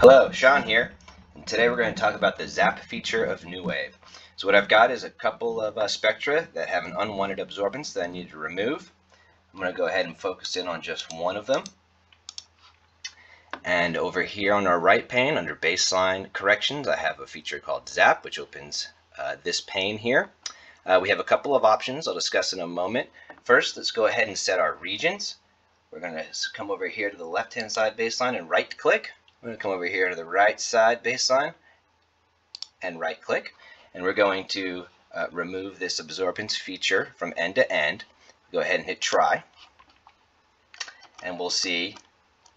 Hello, Sean here, and today we're going to talk about the zap feature of NuWave. So what I've got is a couple of spectra that have an unwanted absorbance that I need to remove. I'm going to go ahead and focus in on just one of them. And over here on our right pane, under baseline corrections, I have a feature called zap, which opens this pane here. We have a couple of options I'll discuss in a moment. First, let's go ahead and set our regions. We're going to come over here to the left-hand side baseline and right-click. We're going to come over here to the right side baseline and right-click. And we're going to remove this absorbance feature from end to end. Go ahead and hit try. And we'll see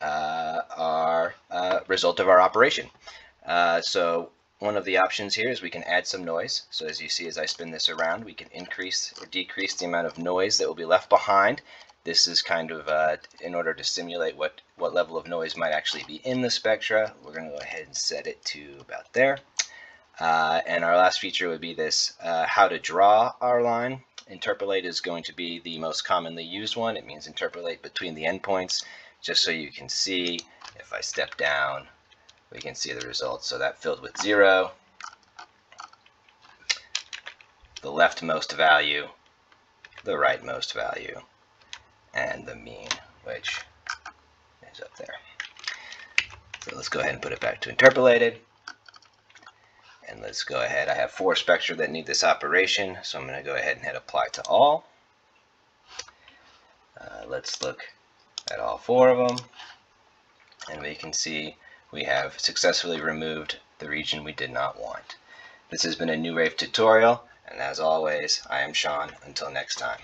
our result of our operation. So one of the options here is we can add some noise. So as you see, as I spin this around, we can increase or decrease the amount of noise that will be left behind. This is kind of in order to simulate what level of noise might actually be in the spectra. We're going to go ahead and set it to about there. And our last feature would be this, how to draw our line. Interpolate is going to be the most commonly used one. It means interpolate between the endpoints, just so you can see. If I step down, we can see the results. So that filled with 0, the leftmost value, the rightmost value, and the mean, which is up there. So let's go ahead and put it back to interpolated. And let's go ahead. I have 4 spectra that need this operation, so I'm going to go ahead and hit apply to all. Let's look at all 4 of them. And we can see we have successfully removed the region we did not want. This has been a NuWave tutorial, and as always, I am Sean. Until next time.